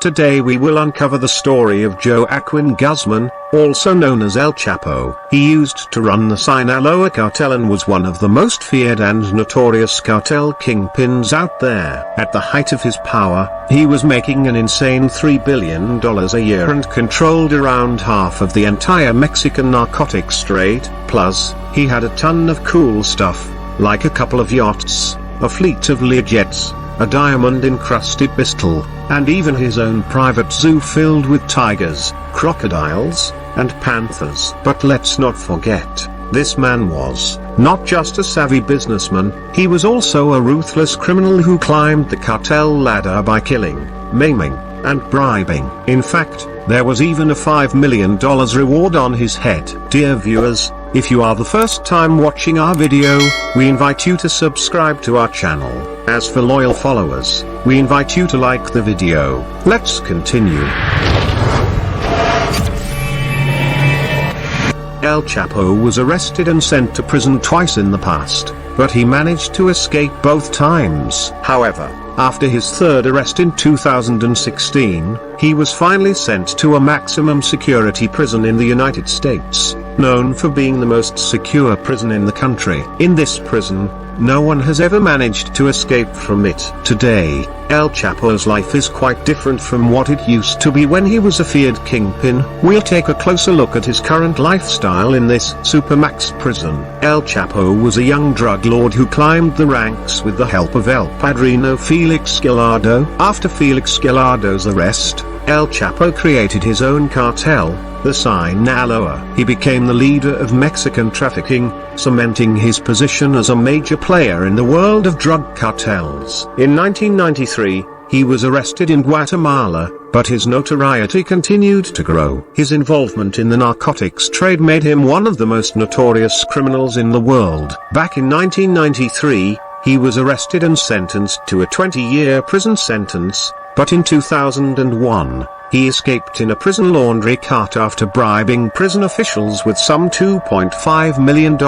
Today we will uncover the story of Joaquin Guzman, also known as El Chapo. He used to run the Sinaloa cartel and was one of the most feared and notorious cartel kingpins out there. At the height of his power, he was making an insane $3 billion a year and controlled around half of the entire Mexican narcotics trade. Plus, he had a ton of cool stuff, like a couple of yachts, a fleet of Learjets, a diamond-encrusted pistol, and even his own private zoo filled with tigers, crocodiles, and panthers. But let's not forget, this man was not just a savvy businessman, he was also a ruthless criminal who climbed the cartel ladder by killing, maiming, and bribing. In fact, there was even a $5 million reward on his head. Dear viewers, if you are the first time watching our video, we invite you to subscribe to our channel. As for loyal followers, we invite you to like the video. Let's continue. El Chapo was arrested and sent to prison twice in the past, but he managed to escape both times. However, after his third arrest in 2016, he was finally sent to a maximum security prison in the United States, known for being the most secure prison in the country. In this prison, no one has ever managed to escape from it. Today, El Chapo's life is quite different from what it used to be when he was a feared kingpin. We'll take a closer look at his current lifestyle in this supermax prison. El Chapo was a young drug lord who climbed the ranks with the help of El Padrino Felix Gallardo. After Felix Gallardo's arrest, El Chapo created his own cartel, the Sinaloa. He became the leader of Mexican trafficking, cementing his position as a major player in the world of drug cartels. In 1993, he was arrested in Guatemala, but his notoriety continued to grow. His involvement in the narcotics trade made him one of the most notorious criminals in the world. Back in 1993, he was arrested and sentenced to a 20-year prison sentence, but in 2001, he escaped in a prison laundry cart after bribing prison officials with some $2.5 million.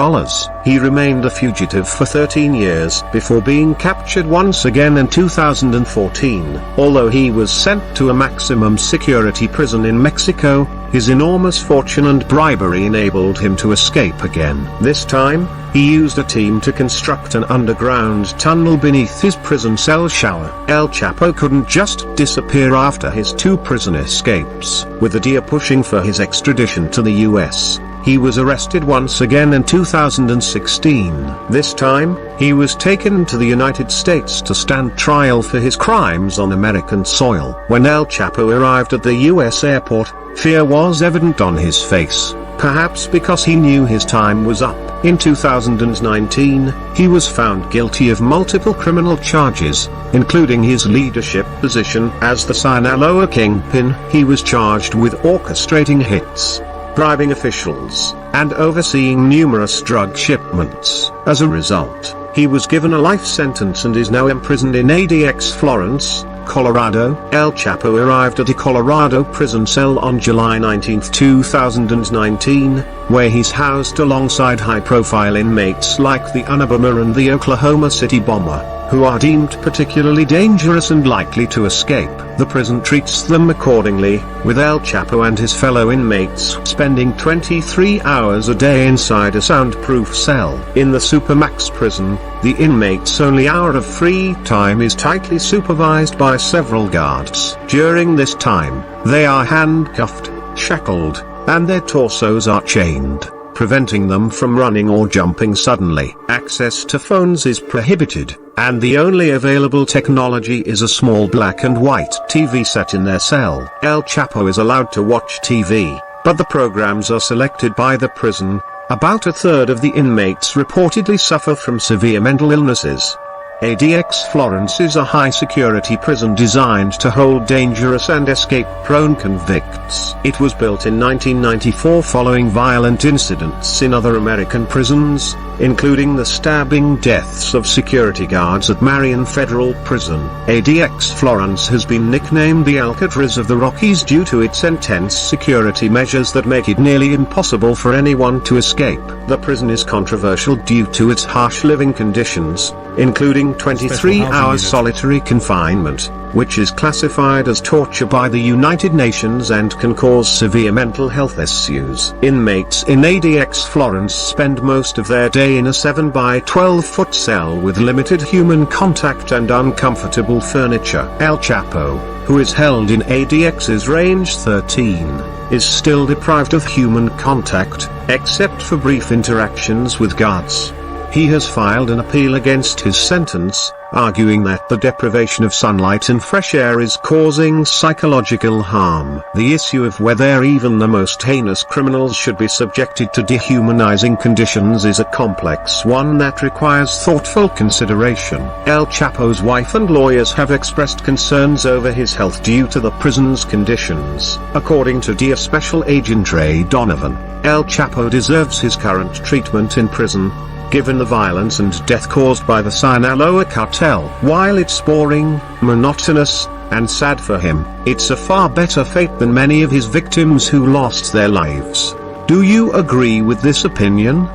He remained a fugitive for 13 years before being captured once again in 2014. Although he was sent to a maximum security prison in Mexico, his enormous fortune and bribery enabled him to escape again. This time, he used a team to construct an underground tunnel beneath his prison cell shower. El Chapo couldn't just disappear after his two prison escapes. With the deal pushing for his extradition to the US, he was arrested once again in 2016. This time, he was taken to the United States to stand trial for his crimes on American soil. When El Chapo arrived at the US airport, fear was evident on his face, perhaps because he knew his time was up. In 2019, he was found guilty of multiple criminal charges, including his leadership position as the Sinaloa kingpin. He was charged with orchestrating hits, bribing officials, and overseeing numerous drug shipments. As a result, he was given a life sentence and is now imprisoned in ADX Florence, Colorado. El Chapo arrived at a Colorado prison cell on July 19, 2019, where he's housed alongside high-profile inmates like the Unabomber and the Oklahoma City bomber, who are deemed particularly dangerous and likely to escape. The prison treats them accordingly, with El Chapo and his fellow inmates spending 23 hours a day inside a soundproof cell. In the Supermax prison, the inmates' only hour of free time is tightly supervised by several guards. During this time, they are handcuffed, shackled, and their torsos are chained, preventing them from running or jumping suddenly. Access to phones is prohibited, and the only available technology is a small black and white TV set in their cell. El Chapo is allowed to watch TV, but the programs are selected by the prison. About a third of the inmates reportedly suffer from severe mental illnesses. ADX Florence is a high-security prison designed to hold dangerous and escape-prone convicts. It was built in 1994 following violent incidents in other American prisons, including the stabbing deaths of security guards at Marion Federal Prison. ADX Florence has been nicknamed the Alcatraz of the Rockies due to its intense security measures that make it nearly impossible for anyone to escape. The prison is controversial due to its harsh living conditions, including 23-hour solitary confinement, which is classified as torture by the United Nations and can cause severe mental health issues. Inmates in ADX Florence spend most of their day in a 7 by 12-foot cell with limited human contact and uncomfortable furniture. El Chapo, who is held in ADX's Range 13, is still deprived of human contact, except for brief interactions with guards. He has filed an appeal against his sentence, arguing that the deprivation of sunlight and fresh air is causing psychological harm. The issue of whether even the most heinous criminals should be subjected to dehumanizing conditions is a complex one that requires thoughtful consideration. El Chapo's wife and lawyers have expressed concerns over his health due to the prison's conditions. According to Dear Special Agent Ray Donovan, El Chapo deserves his current treatment in prison, given the violence and death caused by the Sinaloa cartel. While it's boring, monotonous, and sad for him, it's a far better fate than many of his victims who lost their lives. Do you agree with this opinion?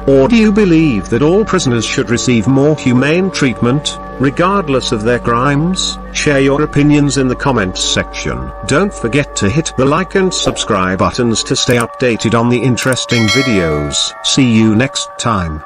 Or do you believe that all prisoners should receive more humane treatment, regardless of their crimes? Share your opinions in the comments section. Don't forget to hit the like and subscribe buttons to stay updated on the interesting videos. See you next time.